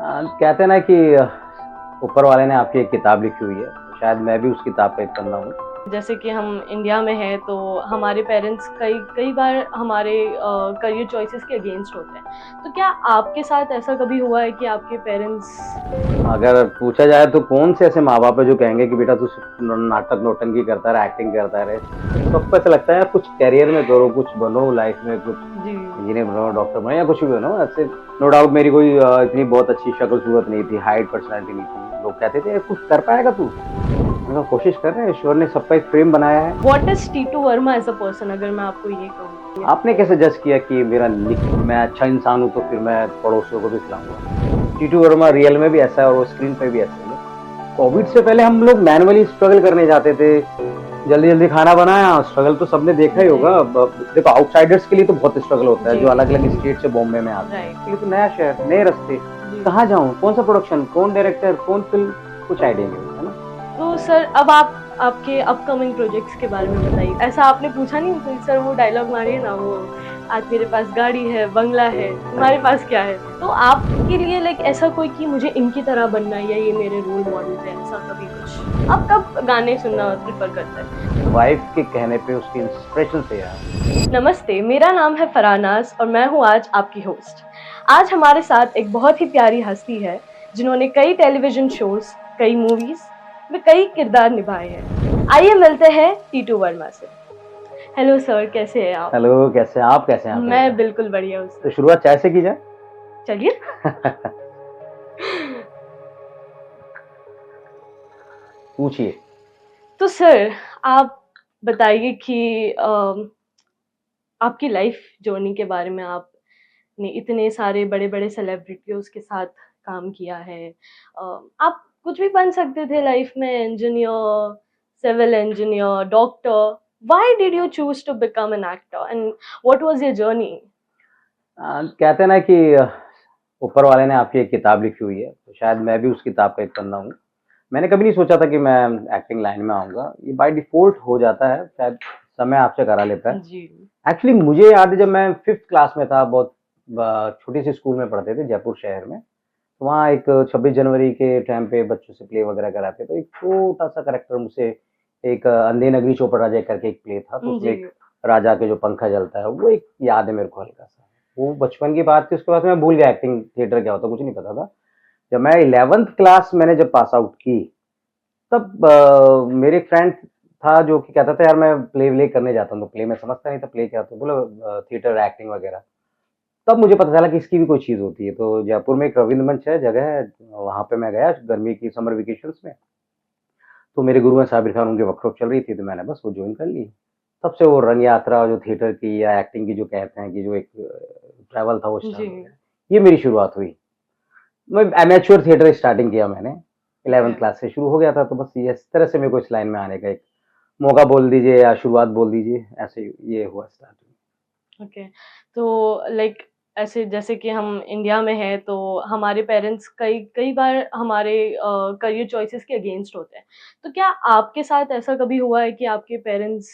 कहते हैं ना कि ऊपर वाले ने आपकी एक किताब लिखी हुई है, शायद मैं भी उस किताब का एक पन्ना हूँ। जैसे कि हम इंडिया में हैं तो हमारे पेरेंट्स कई कई बार हमारे करियर चॉइसेस के अगेंस्ट होते हैं। तो क्या आपके साथ ऐसा कभी हुआ है कि आपके पेरेंट्स। अगर पूछा जाए तो कौन से ऐसे माँ-बाप है जो कहेंगे कि बेटा तू सिर्फ न नाटक नौटंकी करता रहे, एक्टिंग करता रहे। सबको ऐसा लगता है यार कुछ करियर में करो, कुछ बनो लाइफ में, कुछ जी। इंजीनियर बनो, डॉक्टर बनो या कुछ भी बनो। ऐसे नो डाउट मेरी कोई इतनी बहुत अच्छी शक्ल-सूरत नहीं थी, हाइट, पर्सनैलिटी नहीं थी। लोग कहते थे कुछ कर पाएगा तू? मैंने कहा कोशिश कर रहे हैं, ईश्वर ने सबका एक फ्रेम बनाया है। What is Titu Varma as a person, अगर मैं आपको ये कहूँ। आपने कैसे जज किया कि मैं अच्छा इंसान हूँ तो फिर मैं पड़ोसियों को भी खिलाऊंगा? टीटू वर्मा रियल में भी ऐसा है और वो स्क्रीन पे भी ऐसा है। कोविड से पहले हम लोग मैनुअली स्ट्रगल करने जाते थे, जल्दी जल्दी खाना बनाया। स्ट्रगल तो सबने देखा ही होगा। देखो आउटसाइडर्स के लिए तो बहुत स्ट्रगल होता है जी जो अलग अलग स्टेट से बॉम्बे में आते हैं। राइट। ये तो नया शहर, नए रास्ते, जी। कहाँ जाऊँ, कौन सा प्रोडक्शन, कौन डायरेक्टर, कौन फिल्म, कुछ आइडिया नहीं होता है ना। तो सर अब आप आपके अपकमिंग प्रोजेक्ट्स के बारे में बताइए। ऐसा आपने पूछा नहीं तो सर वो डायलॉग मारिए ना, वो आज मेरे पास गाड़ी है, बंगला है, तुम्हारे पास क्या है। तो आपके लिए लाइक ऐसा कोई कि मुझे इनकी तरह बनना है या ये मेरे रोल मॉडल है, ऐसा कभी कुछ। आप कब गाने सुनना प्रेफर करते हैं। वाइफ के कहने पे उसकी इंस्पिरेशन से यार। नमस्ते, मेरा नाम है फरानाज और मैं हूँ आज आपकी होस्ट। आज हमारे साथ एक बहुत ही प्यारी हस्ती है जिन्होंने कई टेलीविजन शोज, कई मूवीज में कई किरदार निभाए हैं। आइए मिलते हैं टीटू वर्मा से। हेलो सर, कैसे हैं आप। हेलो, कैसे हैं आप? कैसे हैं आप? मैं बिल्कुल बढ़िया हूँ तो सर। शुरुआत चाय से की जाए। चलिए। पूछिए। तो सर आप बताइए कि आपकी लाइफ जर्नी के बारे में। आपने इतने सारे बड़े बड़े सेलिब्रिटीज के साथ काम किया है। आप कुछ भी बन सकते थे लाइफ में, engineer, civil engineer, doctor. Why did you choose to become an actor and what was your journey. कहते हैं ना कि ऊपर वाले ने आपकी एक किताब लिखी हुई है, तो शायद मैं भी उस किताब का एक पन्ना हूँ। मैंने कभी नहीं सोचा था कि मैं एक्टिंग लाइन में आऊँगा। ये बाय डिफ़ॉल्ट हो जाता है, शायद समय आपसे करा लेता है। जी। एक्चुअली मुझे याद है जब मैं 5th क्लास में था, बहुत छोटी-सी स्कूल में पढ़ते थे जयपुर शहर में। तो वहाँ एक 26 जनवरी के टाइम पे बच्चों से प्ले वगैरह कराते, तो एक छोटा-सा कैरेक्टर मुझसे एक अंधे नगरी चौपड़ राजा करके एक प्ले था, तो उसमें जी। एक राजा के जो पंखा जलता है, वो एक याद है मेरे को हल्का-सा। वो बचपन की बात थी, उसके बाद मैं भूल गया एक्टिंग थिएटर क्या होता है, कुछ नहीं पता था। जब मैं 11th क्लास मैंने जब पास आउट की, तब मेरे एक फ्रेंड था जो कि कहता था यार मैं प्ले-व्ले करने जाता हूँ, तो प्ले मैं समझता नहीं था प्ले क्या होता है, बोला थिएटर एक्टिंग वगैरह। तब मुझे पता चला कि इसकी भी कोई चीज़ होती है, तो जयपुर में एक रवींद्र मंच है, जगह है, वहाँ पे मैं गया गर्मी की समर वेकेशंस में। तो मेरे गुरु हैं साबिर खान, उनकी वर्कशॉप चल रही थी, तो मैंने बस वो जॉइन कर ली। तब से वो रंग यात्रा जो थिएटर की या एक्टिंग की जो कहते हैं कि जो एक ट्रैवल था वो जी। स्टार्ट हो गया। ये मेरी शुरुआत हुई। मैं एमेच्योर थिएटर स्टार्टिंग किया मैंने, ओके। 11th क्लास से शुरू हो गया था, तो बस ये इस तरह से मेरे को इस लाइन में आने का एक मौका बोल दीजिए या शुरुआत बोल दीजिए, ऐसे ये हुआ स्टार्ट। ओके। तो लाइक ऐसे जैसे कि हम इंडिया में हैं तो हमारे पेरेंट्स कई कई बार हमारे करियर चॉइसेस के अगेंस्ट होते हैं। तो क्या आपके साथ ऐसा कभी हुआ है कि आपके पेरेंट्स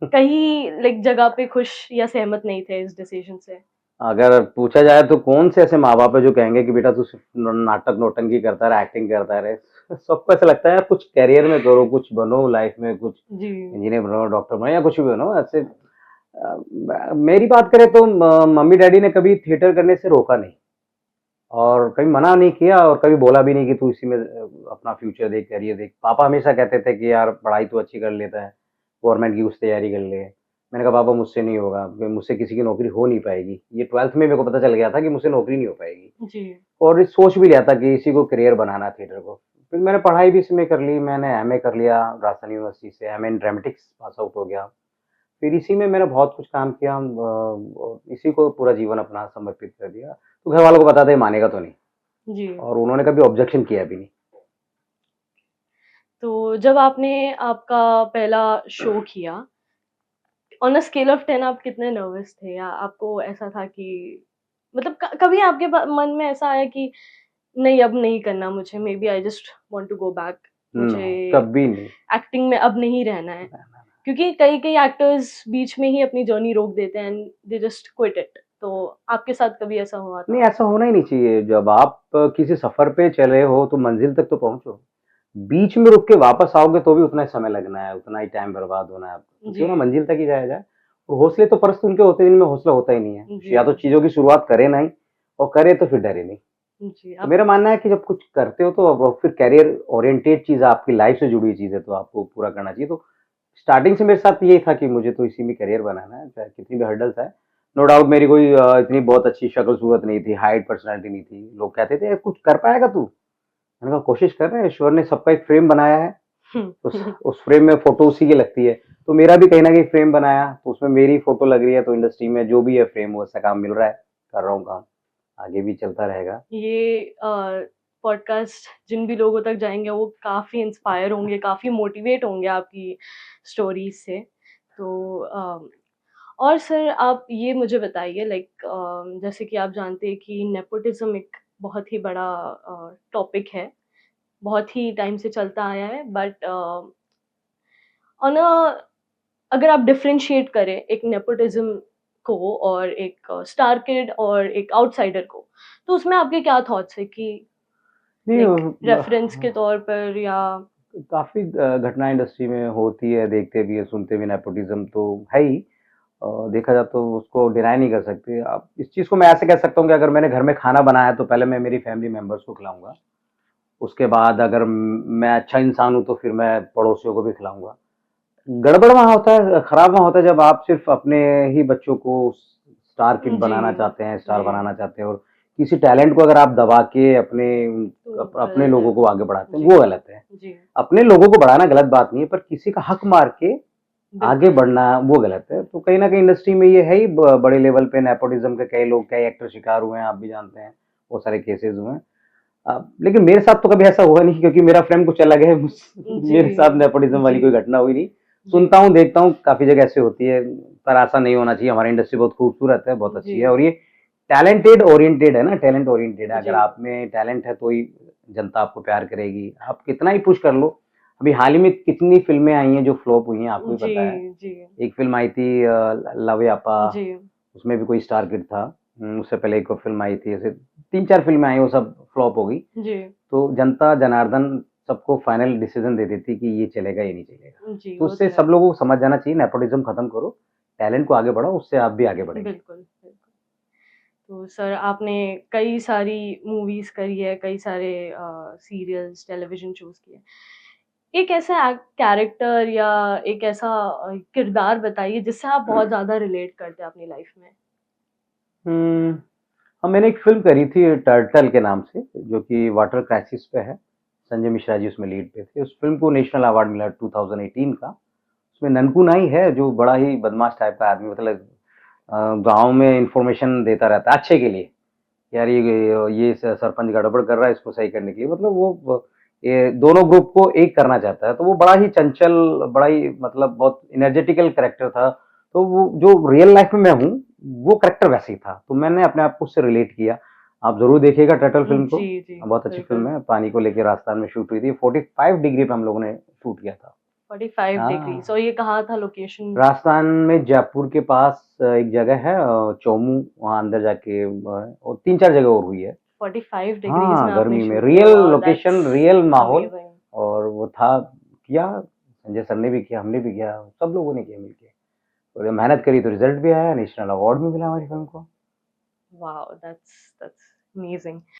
कहीं लाइक जगह पे खुश या सहमत नहीं थे इस डिसीजन से। अगर पूछा जाए तो कौन से ऐसे माँ-बाप है जो कहेंगे कि बेटा तू सिर्फ न नाटक नौटंकी करता रहे, एक्टिंग करता रहे। सबको ऐसा लगता है यार कुछ करियर में करो, कुछ बनो लाइफ में, कुछ जी। इंजीनियर बनो, डॉक्टर बनो या कुछ भी बनो। ऐसे मेरी बात करें तो मम्मी-डैडी ने कभी थिएटर करने से रोका नहीं और कभी मना नहीं किया और कभी बोला भी नहीं कि तू इसी में अपना फ्यूचर देख, करियर देख। पापा हमेशा कहते थे कि यार पढ़ाई तू अच्छी कर लेता है, गवर्नमेंट की कुछ तैयारी कर ले। मैंने कहा पापा मुझसे नहीं होगा, मुझसे किसी की नौकरी हो नहीं पाएगी। ये 12th में मेरे को पता चल गया था कि मुझसे नौकरी नहीं हो पाएगी जी। और ये सोच भी लिया था कि इसी को करियर बनाना है थिएटर को। फिर मैंने पढ़ाई भी इसमें कर ली, मैंने एमए कर लिया राजस्थान यूनिवर्सिटी से, एमए इन ड्रामेटिक्स पास आउट हो गया। फिर इसी में मैंने बहुत कुछ काम किया और इसी को पूरा जीवन अपना समर्पित कर दिया। तो घर वालों को पता था ये मानेगा तो नहीं जी। और उन्होंने कभी ऑब्जेक्शन किया भी नहीं। तो जब आपने आपका पहला शो किया, ऑन अ स्केल ऑफ 10 आप कितने नर्वस थे, या आपको ऐसा था कि मतलब कभी आपके मन में ऐसा आया कि नहीं अब नहीं करना मुझे, maybe I just want to go back, no, मुझे कभी नहीं। एक्टिंग में अब नहीं रहना है। क्योंकि कई कई एक्टर्स बीच में ही अपनी जर्नी रोक देते हैं and they just quit it. तो आपके साथ कभी ऐसा हुआ नहीं, था? ऐसा होना ही नहीं चाहिए। जब आप किसी सफ़र पे चल रहे हो तो मंज़िल तक तो पहुँचो। बीच में रुक के वापस आओगे तो भी उतना ही समय लगना है, उतना ही टाइम बर्बाद होना है आपका। तो क्यों ना जी, मंज़िल तक ही जाया जाए। और हौसले तो परस्त उनके होते हैं जिनमें हौसला होता ही नहीं है। जी, या तो चीज़ों की शुरुआत करे नहीं और करे तो फिर डरे नहीं। जी, तो आप मेरा मानना है कि जब कुछ करते हो तो अब फिर करियर ओरिएंटेड चीज़ आपकी लाइफ़ से जुड़ी हुई चीज़ है तो आपको पूरा करना चाहिए। तो स्टार्टिंग से मेरे साथ यही था कि मुझे तो इसी में करियर बनाना है, चाहे कितनी भी हर्डल्स आए। नो डाउट मेरी कोई इतनी बहुत अच्छी शक्ल-सूरत नहीं थी, हाइट, पर्सनैलिटी नहीं थी। लोग कहते थे, "कुछ कर पाएगा तू?" मैंने कहा, "कोशिश कर रहे हैं, ईश्वर ने सबका एक फ्रेम बनाया है, उस फ्रेम में फ़ोटो उसी की लगती है।" तो मेरा भी कहीं न कहीं फ्रेम बनाया, तो उसमें मेरी फ़ोटो लग रही है, तो इंडस्ट्री में जो भी है फ्रेम वैसा काम मिल रहा है, कर रहा हूँ काम, आगे भी चलता रहेगा। ये पॉडकास्ट जिन भी लोगों तक जाएँगे वो काफ़ी इंस्पायर होंगे, काफ़ी मोटिवेट होंगे आपकी स्टोरीज़ से। तो और सर आप ये मुझे बताइए लाइक जैसे कि आप जानते हैं कि नेपोटिज़्म एक बहुत ही बड़ा टॉपिक है, बहुत ही टाइम से चलता आया है बट ऑन अ अगर आप डिफरेंशिएट करें एक नेपोटिज़्म को और एक स्टार किड और एक आउटसाइडर को, तो उसमें आपके क्या थॉट्स हैं कि नहीं लाइक रेफरेंस के तौर पर या काफ़ी घटनाएँ इंडस्ट्री में होती है, देखते भी हैं, सुनते भी नेपोटिज़्म तो है ही। देखा जाए तो उसको डिनाई नहीं कर सकते। अब इस चीज़ को मैं ऐसे कह सकता हूँ कि अगर मैंने घर में खाना बनाया तो पहले मैं मेरी फैमिली मेंबर्स को खिलाऊँगा। उसके बाद अगर मैं अच्छा इंसान हूँ तो फिर मैं पड़ोसियों को भी खिलाऊँगा। गड़बड़ वहाँ होता है, खराब वहाँ होता है जब आप सिर्फ़ अपने ही बच्चों को स्टार किड जी, बनाना चाहते हैं, स्टार जी, बनाना चाहते हैं और किसी टैलेंट को अगर आप दबा के तो अपने गलत है। लोगों को आगे बढ़ाते हैं, जी, वो गलत है। जी, अपने लोगों को बढ़ाना गलत बात नहीं है, पर किसी का हक मार के आगे बिल्कुल। बढ़ना वो गलत है। तो कहीं न कहीं इंडस्ट्री में ये है ही बड़े लेवल पे नेपोटिज़्म के कई एक्टर शिकार हुए हैं, आप भी जानते हैं, बहुत सारे केसेज़ हुए हैं। लेकिन मेरे साथ तो कभी ऐसा हुआ नहीं क्योंकि मेरा फ्रेंड कुछ अलग है, जी, मेरे साथ नेपोटिज़्म जी, वाली कोई घटना हुई नहीं। जी, सुनता हूँ, देखता हूँ, काफ़ी जगह ऐसी होती है, पर ऐसा नहीं होना चाहिए। हमारी इंडस्ट्री बहुत खूबसूरत है, बहुत जी, अच्छी है और ये टैलेंटेड ओरिएंटेड है ना, टैलेंट ओरिएंटेड है। अगर जी, आप में टैलेंट है तो ही जनता आपको प्यार करेगी। आप कितना ही पुश कर लो, अभी हाल ही में कितनी फ़िल्में आई हैं जो फ्लॉप हुई हैं, आपको भी जी, पता है। जी, एक फ़िल्म आई थी लव यापा, जी, उसमें भी कोई स्टार किड था। उससे पहले एक और फ़िल्म आई थी, ऐसे 3-4 फ़िल्में आई, वो सब फ्लॉप हो गई। जी, तो जनता जनार्दन सबको फाइनल डिसीजन दे देती कि ये चलेगा, ये नहीं चलेगा। जी, तो वो तो उससे है। सब लोगों को समझ जाना चाहिए नेपोटिज़्म खत्म करो, टैलेंट को आगे बढ़ाओ, उससे आप भी आगे बढ़ेंगे। बिल्कुल, बिल्कुल। तो सर आपने कई सारी मूवीज़ करी है, कई सारे सीरियल्स, टेलीविज़न शोज़ किए। एक ऐसा कैरेक्टर या एक ऐसा किरदार बताइए जिससे आप बहुत ज़्यादा रिलेट करते हैं अपनी लाइफ़ में? हुँ, हाँ, मैंने एक फ़िल्म करी थी टर्टल के नाम से, जो कि वाटर क्राइसिस पे है। संजय मिश्रा जी उसमें लीड पे थे। उस फ़िल्म को नेशनल अवार्ड मिला 2018 का। उसमें ननकू नाई है जो बड़ा ही बदमाश टाइप का आदमी, मतलब गाँव में इन्फॉर्मेशन देता रहता है अच्छे के लिए। यार ये सरपंच गड़बड़ कर रहा है, इसको सही करने के लिए, मतलब वो ये दोनों ग्रुप को एक करना चाहता है। तो वो बड़ा ही चंचल, बड़ा ही मतलब बहुत एनर्जेटिकल कैरेक्टर था। तो वो जो रियल लाइफ में मैं हूँ, वो कैरेक्टर वैसे ही था। तो मैंने अपने आप को उससे रिलेट किया। आप ज़रूर देखिएगा टर्टल फ़िल्म को, जी, जी, बहुत अच्छी फ़िल्म बिल्कुल। है। पानी को लेके राजस्थान में शूट हुई थी। 45 डिग्री पे हम लोगों ने शूट किया था। 45 डिग्री हाँ। सो ये कहाँ था लोकेशन? राजस्थान में जयपुर के पास एक जगह है चौमू, वहाँ अंदर जाके और 3-4 जगह और हुई है। 45 डिग्रीज़ में हाँ, आपने गर्मी में शूट किया, real wow that's location, real माहौल अमेज़िंग। और वो था किया, संजय सर ने भी किया, हमने भी किया, सब लोगों ने किया मिलके और ये मेहनत करी तो रिज़ल्ट भी आया, नेशनल अवार्ड भी मिला हमारी फ़िल्म को। Wow that's amazing.